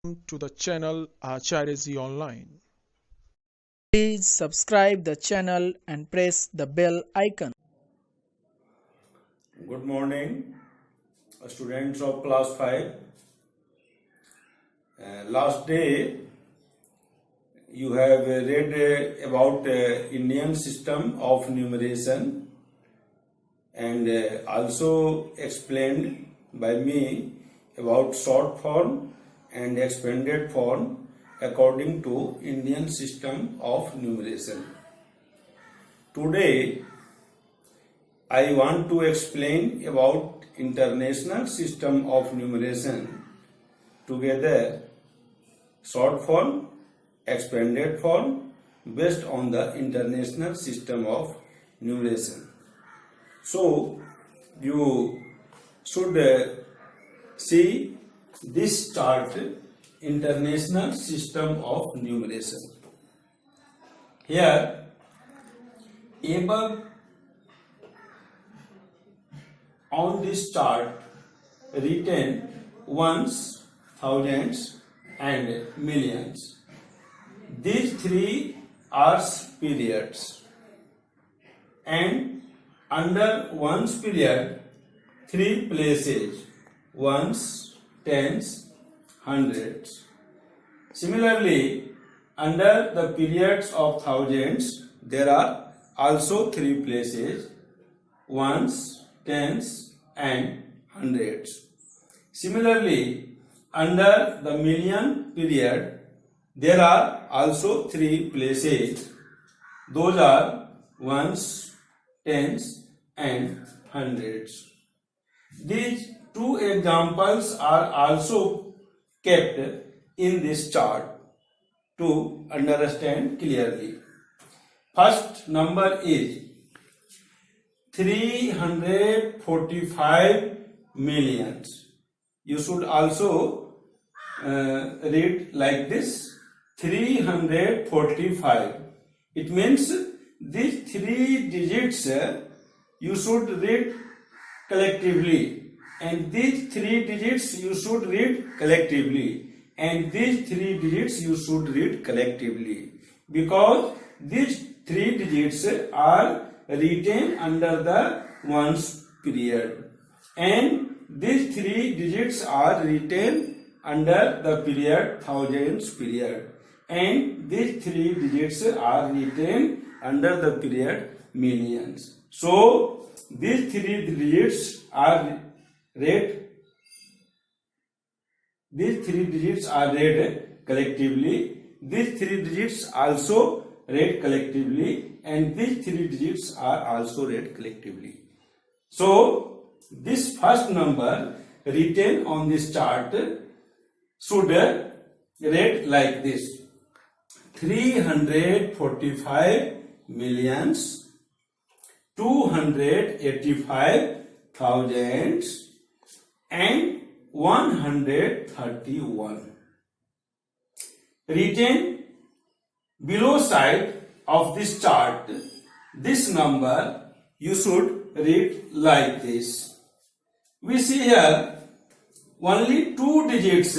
to the channel Acharyaji Online. Please subscribe the channel and press the bell icon. Good morning, students of class 5. Last day you have read about Indian system of numeration and also explained by me about short form and expanded form according to Indian system of numeration. Today I want to explain about international system of numeration, together short form, expanded form based on the international system of numeration. So you should see this chart, international system of numeration. Here above on this chart written ones, thousands and millions. These three are periods, and under ones period three places: ones, tens, hundreds. Similarly, under the periods of thousands there are also three places: ones, tens and hundreds. Similarly, under the million period there are also three places. Those are ones, tens and hundreds. These two examples are also kept in this chart to understand clearly. First number is 345 millions. You should also read like this: 345. It means these three digits you should read collectively, and these three digits you should read collectively, and these three digits you should read collectively, because these three digits are written under the ones period, and these three digits are written under the period thousands period, and these three digits are written under the period millions. So these three digits are read collectively. These three digits also read collectively, and these three digits are also read collectively. So this first number written on this chart should read like this: 345 millions, 285 thousands and 131. Written below side of this chart, this number you should read like this. We see here only two digits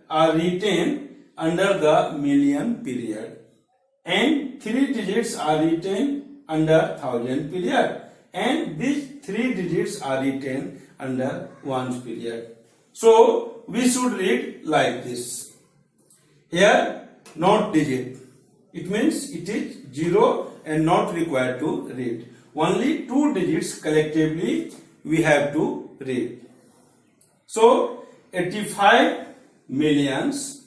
are written under the million period, and three digits are written under thousand period, and these three digits are written under ones period. So we should read like this. Here not digit, it means it is 0 and not required to read. Only two digits collectively we have to read. So 85 millions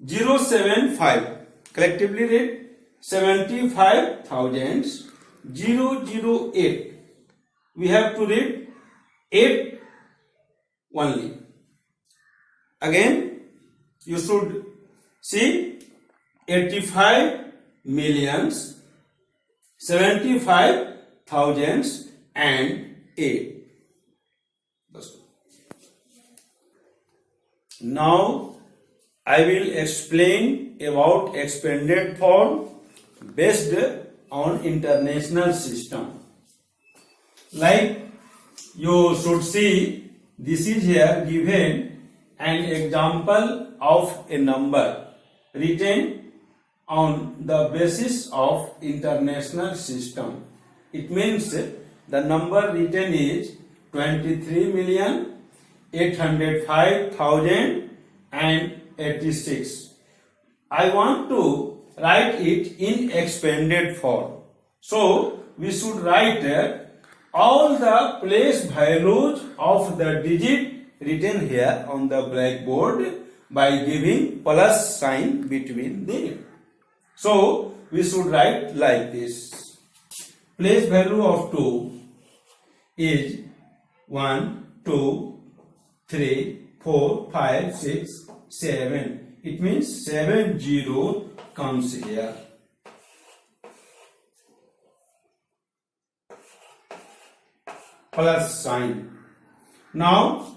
075, collectively read 75 thousands 008. We have to read 8 only. Again you should see 85 millions 75 thousands and 8. Now I will explain about expanded form based on international system. Like you should see, this is here given an example of a number written on the basis of international system. It means the number written is 23,805,086. I want to write it in expanded form. So we should write all the place values of the digit written here on the blackboard by giving plus sign between them. So we should write like this. Place value of 2 is 1, 2, 3, 4, 5, 6, 7. It means 70 comes here. Plus sign. Now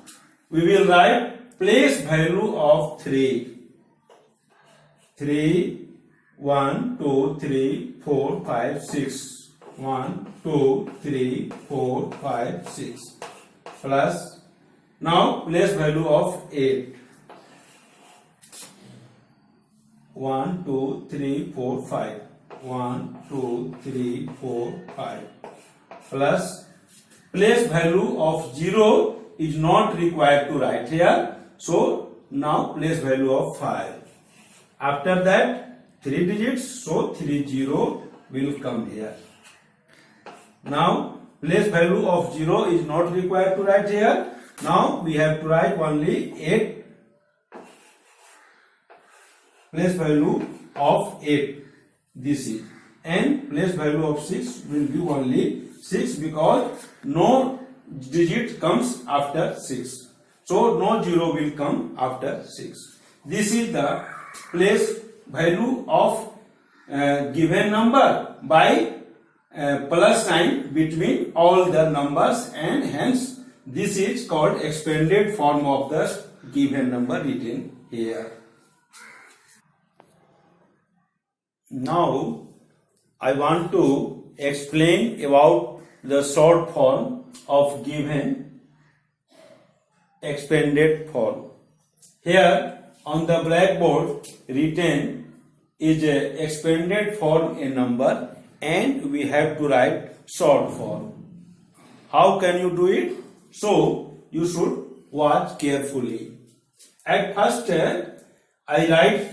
we will write place value of 3. 3, 1, 2, 3, 4, 5, 6. 1, 2, 3, 4, 5, 6. Plus. Now place value of 8. 1, 2, 3, 4, 5. 1, 2, 3, 4, 5. Plus. Place value of 0 is not required to write here. So now place value of 5. After that 3 digits, so 30 will come here. Now place value of 0 is not required to write here. Now we have to write only 8. Place value of 8. This is. And place value of 6 will be only 6 because no digit comes after 6. So no 0 will come after 6. This is the place value of given number by plus sign between all the numbers, and hence this is called expanded form of the given number written here. Now I want to explain about the short form of given expanded form. Here on the blackboard written is a expanded form a number, and we have to write short form. How can you do it? So you should watch carefully. At first I write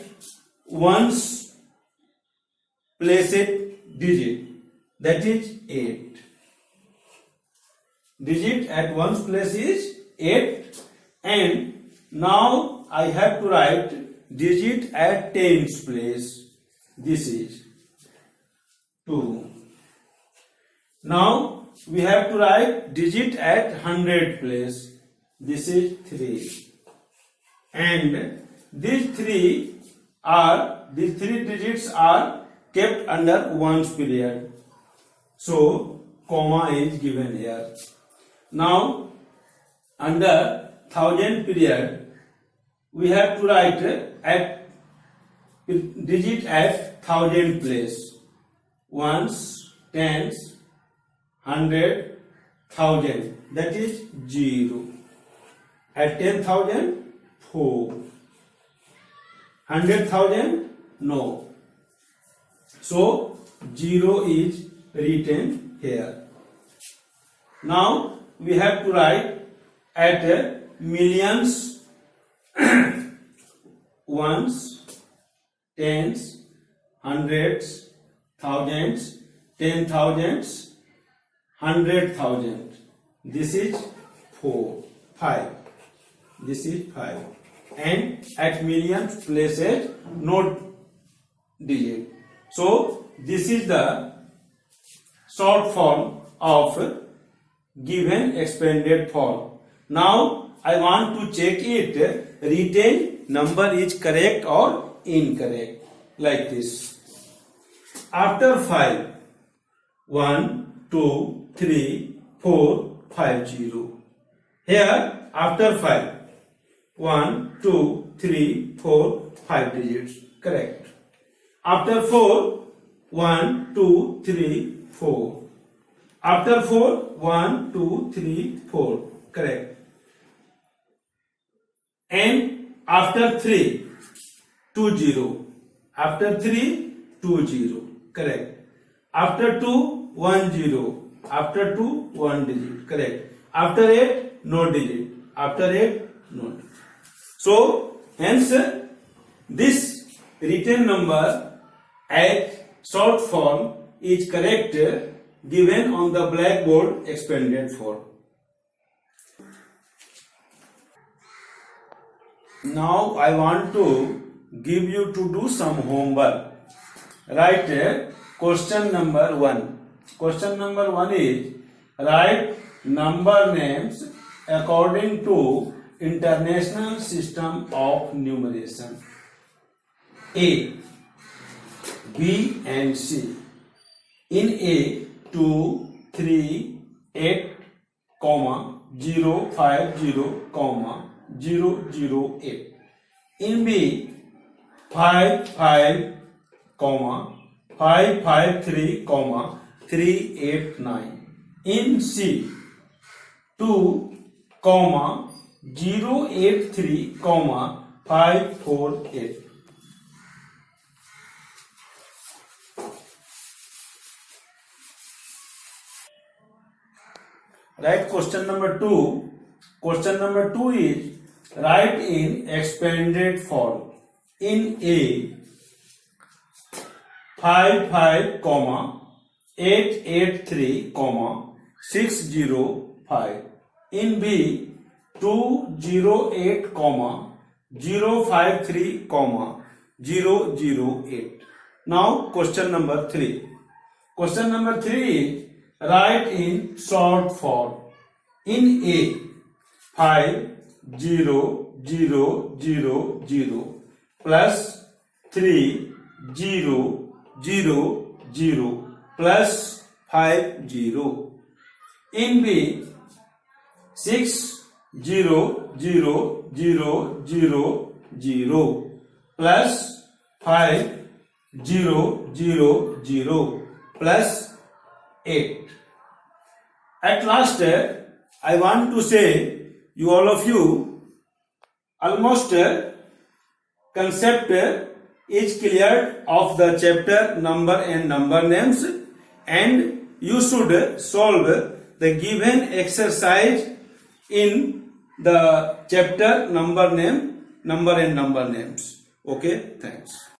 ones placed digit, that is 8. Digit at ones place is 8, and now I have to write digit at tens place. This is 2. Now we have to write digit at 100 place. This is 3. And these three digits are kept under ones period. So comma is given here. Now under 1000 period we have to write at digit at 1000 place. Ones, tens, 100, 1000, that is 0. At 10,000, 4. 100,000, no. So 0 is written here. Now we have to write at millions, ones, tens, hundreds, thousands, 10,000s, 100,000. This is 4, 5. This is 5. And at millions places no digit. So this is the short form of given expanded form. Now I want to check it written number is correct or incorrect, like this. After 5, 1, 2, 3, 4, 5, 0. Here after 5, 1, 2, 3, 4, 5 digits. Correct. After 4, 1, 2, 3, 4. After 4, 1, 2, 3, 4. Correct. and after 3, 2 0. After 3, 2 0. Correct. After 2, 1 0. After 2, 1 digit. Correct. After 8, no digit. After 8, no digit. So, hence, this written number as short form is correct given on the blackboard expanded form. Now I want to give you to do some homework. Write question number 1. Question number 1 is write number names according to International System of Numeration. A, B and C. In A, 2, 3, 8, 0, 5, 0, 0, 0, 8. In B, 5, 5, 5, 5, 3, 3, 8, 9. In C, 2, 0, 8, 3, 5, 4, 8. Write question number 2. Question number 2 is write in expanded form. In A, 5, 5, 8, 8, 3, 6, 0, 5. In B, 2, 0, 8, 0, 5, 3, 0, 0, 8. Now question number 3. Question number 3 is write in short form. In A, 5, 0, 0, 0, 0 plus 3, 0, 0, 0 plus 5, 0. In B, 6, 0, 0, 0, 0, 0 plus 5, 0, 0, 0 plus 8. At last, I want to say, you all of you, almost concept is cleared of the chapter number and number names, and you should solve the given exercise in the chapter number and number names. Okay, thanks.